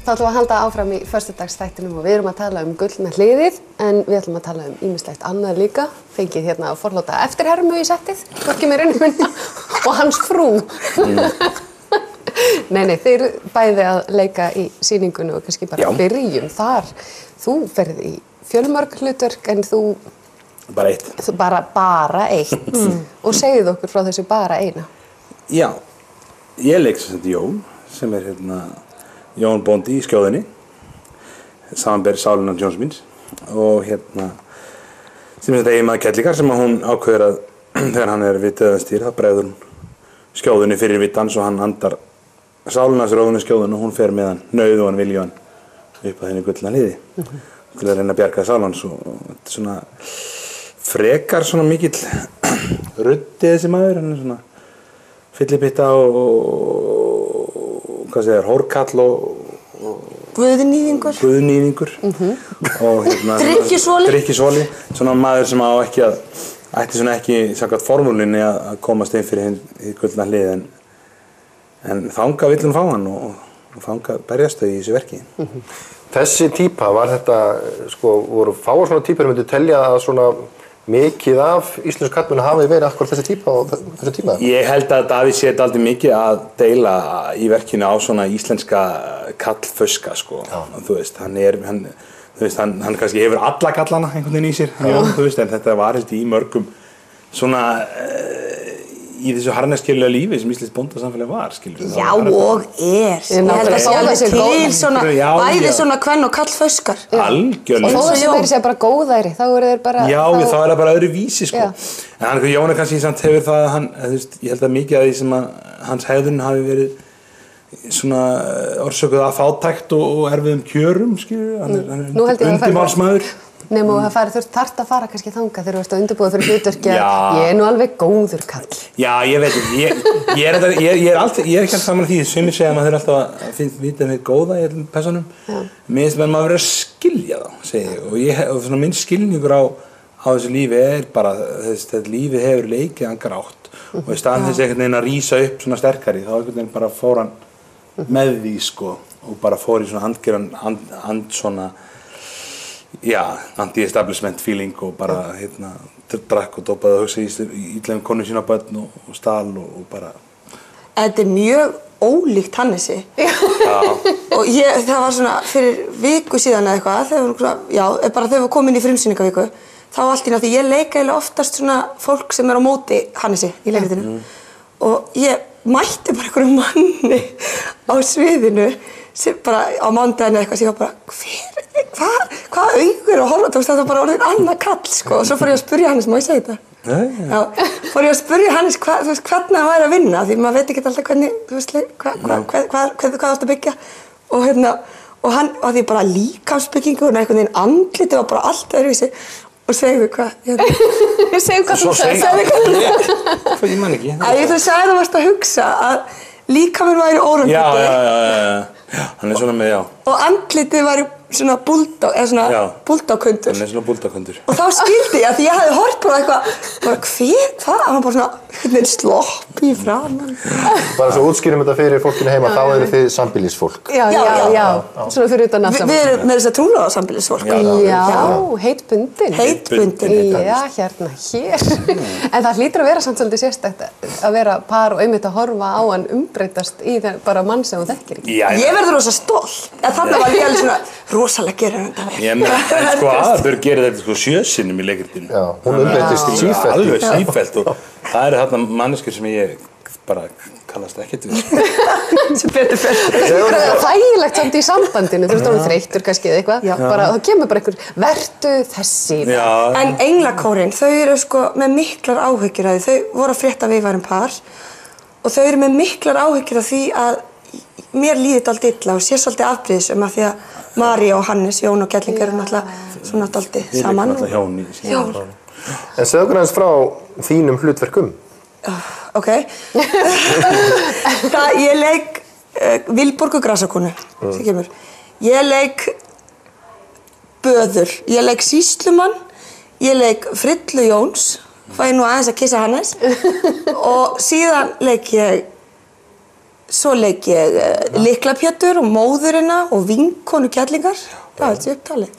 Þá ætlum við að halda áfram í föstudagsþættinum og við erum að tala gullna hliðið en við ætlum að tala ýmislegt annað líka. Fengið hérna að forláta eftirhermu í settið, hvorki með raunum minna og hans frú. Nei, þeir bæði að leika í sýningunni og kannski bara byrjum þar. Þú ferð í fjölmörg hlutverk en þú... Bara eitt. Bara eitt. Og segið okkur frá þessu bara eina. Já, ég leik sem þetta Jón, sem hérna Jón bóndi í Skjóðunni, samanber sálina Jóns míns og hérna sem þetta eiginmaður Kellingar sem að hún ákveður að þegar hann við dauðastýr þá bregður hún Skjóðunni fyrir vitans og hann andar sálina sér ofan í Skjóðunni og hún fer með hann nauðugan viljugan upp að henni gullna hliði til að reyna að bjarga sálans og þetta er svona frekar svona mikill ruddi þessi maður, hann er svona fyllibitta og hvað segir, hórkall og Guðnýðingur og hérna drykkjusvoli svona maður sem á ekki að ætti svona ekki samkvæmt formúlunni að komast inn fyrir hinn gullna hlið en þangað vill hún fá hann og þangað berjast þau í þessu verki. Þessi típa, var þetta, sko, voru fáar svona típar myndu telja að svona mikið af íslensku karlmenn hafi verið akkur þessi típa á þessu tíma? Ég held að Davíð sé aldrei mikið að deila í verkinu á svona íslenska kallföska, sko. Þú veist, hann kannski hefur alla kallana einhvern veginn í sér, þú veist, en þetta var held í mörgum svona í þessu harðneskjölulega lífi sem íslenskt bóndasamfélag var, skilur. Já, og Ég held að sé alveg til svona, bæði svona kvenn og kallföskar. Algjörlega. Og þó þessi verið sé bara góðæri, þá eru þeir bara... Já, þá er það bara öðru vísi, sko. En hann, Jón kannski samt hefur það að hann, þú veist, ég held að mikið af því sem að hans hegðun hafi verið svona orsökuð af fátækt og erfiðum kjörum, skilur. Hann er undirmálsmaður. Nefnum að það þarft að fara kannski þangað þegar þú ert að undirbúa fyrir hlutverki að ég er nú alveg góður kall. Já, ég veit ekki, ég er ekki alltaf saman því, sumir segja að maður þurfi alltaf að vita með góða í öllum personum. Mér finnst maður verið að skilja þá, segi ég, og svona minn skilningur á þessu lífi er bara, þetta lífið hefur leikið hann grátt og í staðan þess einhvern veginn að rísa upp svona sterkari, þá einhvern veginn bara fór hann með því, sko, og bara fór í svona handgeran svona anti-establishment feeling og bara drakk og dópaði að hugsa í illegum konu sína börn og stál og bara... Þetta er mjög ólíkt Hannesi. Og það var svona fyrir viku síðan eða eitthvað, bara þegar við komum inn í frumsýningaviku, þá allt í nátt því ég leika eiginlega oftast svona fólk sem er á móti Hannesi í leikritinu. Og ég mætti bara einhverjum manni á sviðinu sem bara á mánudaginn eitthvað sem ég var bara, hvað augur og horfa, það var bara orðinn annað kall, sko, og svo fór ég að spyrja Hannes, má ég segja þetta? Já, fór ég að spyrja Hannes hvernig hann væri að vinna, því maður veit ekki alltaf hvernig, þú veist, hvað það átt að byggja, og hann, og því bara líkamsbyggingu og einhvern veginn andlitið var bara allt öðruvísi, og segðu hvað, segðu hvað þú sagði. Ég man ekki. Þú sagði þú varst að hugsa að líkaminn væri órömbyggur. Já, hann er svona með, og andlitið var svona búldókundur. Hann er svona búldókundur. Og þá skildi ég að því ég hafði hort bara eitthvað, hvað? Hann bara svona, slopp í framan. Bara svo útskýrum þetta fyrir fólkinu heima, þá eru þið sambýlisfólk. Já, svona fyrir utan allt saman. Við erum með þess að trúlega sambýlisfólk. Já, heitbundin. Já, hérna, hér. En það hlýtur að vera samt svolítið sérstakt að vera par og einmitt að horfa á hann umbreytast í bara mann sem þú þekkir ekki. Ég verður rosa stolt, en þarna var ég alveg svona rosalega gerir þetta vel. En sko Aðalbjörg gerir þetta sko 7 sinnum í leikritinu. Já, hún umbreytist sífellt. Alveg sífellt og það eru þarna manneskjur sem ég bara kannast ekkert við. Sem betur fer. Það er þægilegt samt í sambandinu, þú veist, hún er þreyttur kannski eða eitthvað. Það kemur bara einhver, vertu þessi. En englakórinn, þau eru sko með miklar áhyggjur af því. Þau voru að frétta við værum par og þau eru með miklar áhyggjur af því að mér líði þetta alltaf illa og sé svolítið afbrýðisum af því að María og Hannes, Jón og Kelling eru náttúrulega svona alltaf saman. Við erum náttúrulega hjón í. En segðu okkur aðeins frá þínum hlutverkum. Ok. Ég leik Vilborgu Grasakonu, sem kemur. Ég leik Böður, ég leik Sýslumann, ég leik Frillu Jóns, fæ nú aðeins að kissa Hannes, og síðan leik ég svo leik ég Lyklapjötur og Móðurina og Vinkonu Kjallingar. Það er þessi upptalið.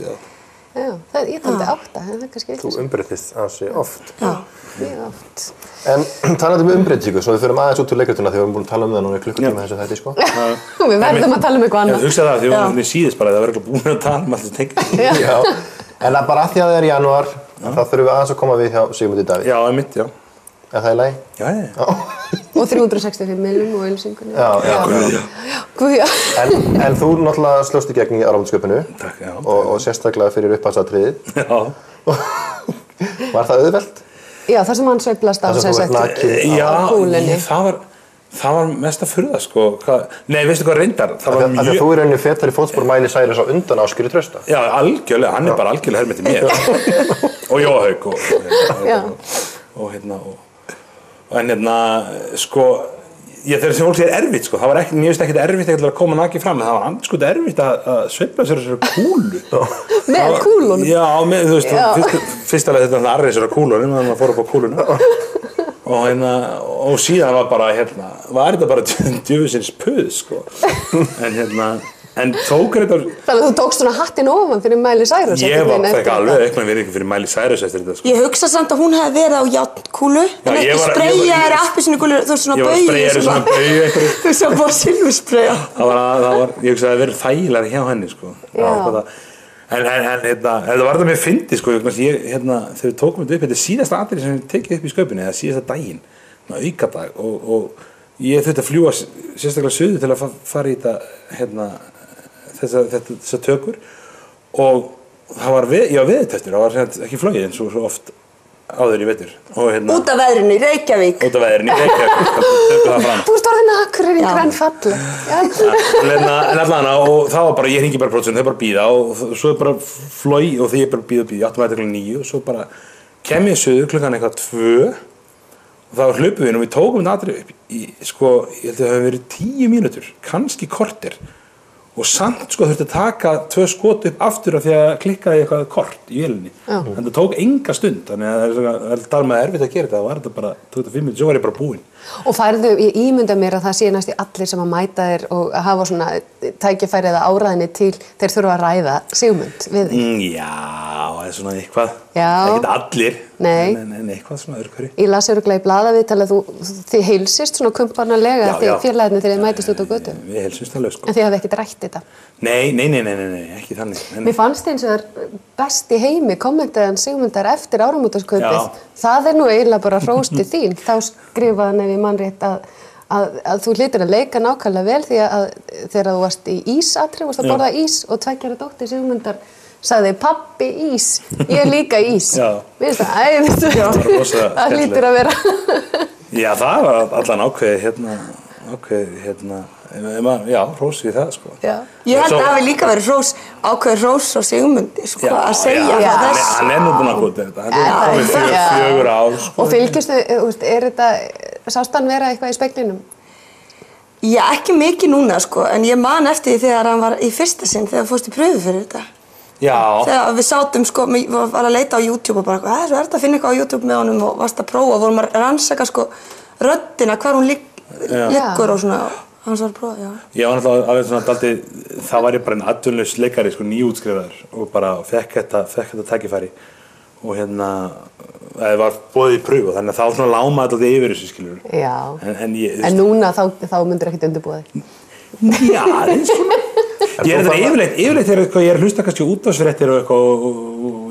Já, ég taldi 8, en það kannski Þú umbreytist ansi oft. Já. mjög oft. En talandi umbreytingu, svo við förum aðeins út úr leikrituna þegar við erum búin að tala það núna í klukkutíma þessu þætti, sko. Við verðum að tala eitthvað annað. Ég hugsa það, því við varum síðist bara, það var eitthvað búin að tala allt þessu tengt. Já. En bara að því að það er janúar, þá þurfum við aðeins að koma við hjá Sigmundi Davíð. Já, einmitt, já. Er það í lagi? Já. Og 365 millum og auglýsingunni. Já. En þú náttúrulega slóst í gegn í áramótasköpunu. Takk, já. Og sérstaklega fyrir uppáhaldsatriðið. Já. Var það auðvelt? Já, það sem hann sveiflast á kúlunni. Það var mest að furða, sko. Nei, veistu hvað reyndar? Það var mjög... Þú í rauninni fetar í fótspor Miley Cyrus á undan Ásgeiri Trausta. Já, algjörlega. Hann er bara algjörlega helmið til mér. Og Jóhaug sko, þegar sem fólk segir erfitt, sko, það var ekki, mér finnst ekkert erfitt að koma nakið fram, en það var andskot erfitt að sveifla sér þessari kúlu. Með kúlunum? Já, þú veist, fyrst alveg þetta arrið þessari kúlunum, þannig að maður fór upp á kúlunum. Og síðan var þetta bara djöfusins puð, sko. En tók þetta... Þannig að þú tókst svona hattinn ofan fyrir Miley Cyrus eftir þetta? Ég fekk alveg aukna virðingu fyrir Miley Cyrus eftir þetta, sko. Ég hugsa samt að hún hefði verið á járnkúlu, en ekki spreyjaðri appelsínukúlu, þú veist svona bauju. Ég var spreyjaðri svona bauju einhverju. Þú veist svona bara silfurspreyja. Ég hugsa að það verið þægilega hjá henni, sko. En þetta var það mér fyndið, sko. Þegar við tókum þetta upp, þetta er síðasta atriði sem við tekið upp í Sköpunni, eða síðasta daginn, aukadag, og ég þurfti að fljúga sérstaklega suður til að fara í þetta, þessar tökur og það var veðurteftur, það var ekki flogið eins og svo oft áður í vetur. Út af veðrinu í Reykjavík. Út af veðrinu í Reykjavík, tökum það fram. Þú ert orðin Akureyri í Grænfalli. En allan og það var bara, ég hringi bara prófessor, þau bara bíða og svo er bara flói og því ég bara bíða, ég átti með þetta kl. 9 og svo bara kem ég suður klukkan eitthvað 2 og það var hlupum við og við tókum þetta atriði upp í, sko, ég held að það hefði verið 10 mínútur, kannski korter. Og samt sko þurfti að taka 2 skot upp aftur af því að klikkaði eitthvað kort í vélinni. En það tók enga stund, þannig að það er talað með erfitt að gera þetta, það var þetta bara 25 minútur, svo var ég bara búinn. Og ég ímynda mér að það sé næst í allir sem að mæta þér og hafa svona tækifæri eða áræðinni til þeir þurfa að ræða Sigmund við þig. Já, það er svona eitthvað, ekkert allir, en eitthvað svona öðru hverju. Ég las örugglega í blaðaviðtali að þið heilsist svona kumpánarlega fjarlæðinni þegar þið mætist út á götu. Við heilsumst alveg, sko. En þið hafið ekkert rætt þetta? Nei, ekki þannig. Mér fannst eins og það best í heimi kommentaðan Sigmundar eftir áramótaskaupið. Það er nú eiginlega bara hrósti þín. Þá skrifaði hann ef ég man rétt að þú hlýtur að leika nákvæmlega vel því að þegar þú varst í ísatri, varst að borða ís og 2 ára dóttir Sigmundar sagði pabbi ís, ég er líka ís. Mér finnst það æðislegt. Það hlýtur að vera. Já, það var allan ákveðið hrós við það, sko. Ég held að það hafi líka verið ákveðið hrós á Sigmundi, sko, að segja það þess. Hann er nú búinn að kota þetta, hann er komið fyrir 4 ár, sko. Og fylgistu, sást hann vera eitthvað í speglinum? Já, ekki mikið núna, sko, en ég man eftir því þegar hann var í fyrsta sinn, þegar fórst í pröfu fyrir þetta. Já. Þegar við sátum, sko, var að leita á YouTube og bara, það er svo erfitt að finna eitthvað á YouTube með honum og varst að prófa, vorum að rannsaka, sko, röddina, hvar hún liggur og svona. Hans var að prófa, já. Ég var náttúrulega alveg svona daldið, það var ég bara einn atvinnulaus leikari, sko, nýútskrifaður og bara fekk þetta tækifæri og það var boðið í pröfu, þannig að þá svona lámaði þetta yfir þessu, skilur. Já, en núna þá myndir ekkert undirbúa þig. Já, það er svona. Ég er þetta yfirleitt þegar ég er að hlusta kannski útvarpsfréttir og eitthvað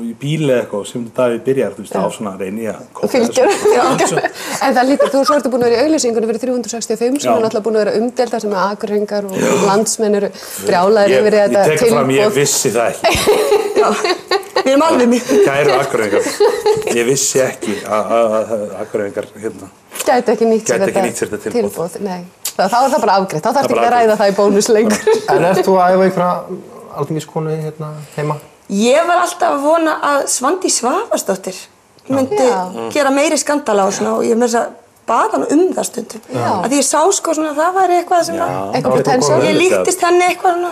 í bíli eða eitthvað sem Davíð byrjar, þú veist, á svona reyni að koma þessu. En það lítur, þú ertu búin að vera í auglýsingunni fyrir 365 sem er náttúrulega búin að vera umdeildar sem Akureyringar og landsmenn eru brjálaðir yfir þetta tilboð. Ég tek fram, ég vissi það ekki. Já, við erum alveg mér. Kæru Akureyringar, ég vissi ekki að Akureyringar gæti ekki nýtt sér þetta tilboð. Nei. Þá er það bara afgreitt, þá þarf ekki að ræða það í bónus lengur. En ert þú að æfa einhverja alþingiskonu heima? Ég var alltaf að vona að Svandís Svavarsdóttir myndi gera meiri skandala og svona og ég með þess að bað hann það stundum. Að ég sá sko svona að það væri eitthvað sem eitthvað potential. Ég líktist henni eitthvað svona.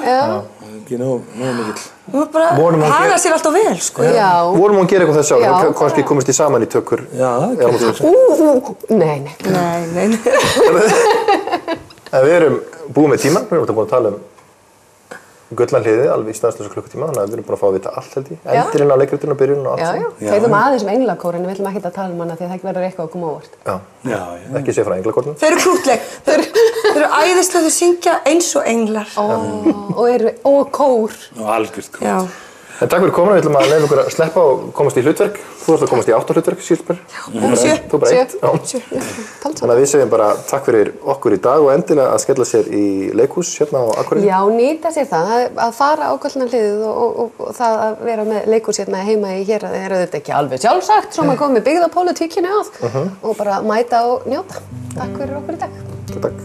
Ekki nóg mikill. Hún bara hagaði sér alltaf vel, sko. Já. Vorum hún að gera eitthvað þess að kannski komist í saman í tökur? Já, Nei. En En við erum búin með tíma, við erum búin að tala gullanhliðið alveg í stanslausa klukkutíma, þannig að við erum búin að fá að vita allt held ég. Endurinn á leikritinu og byrjunin og allt. Já. Þeirðum aðeins englakórinn, við viljum ekki að tala hana því að það verður eitthvað að koma óvart. Já. Ekki sé frá englakórnum. Þau eru krútleg. Þau eru æðislega, þau syngja eins og englar. Og kór. Og algjört kór. Já. En takk fyrir komuna, við ætlum að leyfa ykkur að sleppa og komast í hlutverk. Þú ætlar að komast í 8 hlutverk, Sílsberg. Já, Þú bara 1. Þannig að við segjum bara takk fyrir okkur í dag og endilega að skella sér í leikhús hérna á Akureyri. Já, nýta sér það, að fara á gullnahliðið og það að vera með leikhús hérna heima í héraði er auðvitað ekki alveg sjálfsagt, svo maður komið byggð á pólitíkinni að og bara mæta og njóta. Takk fyrir okkur í dag. Takk.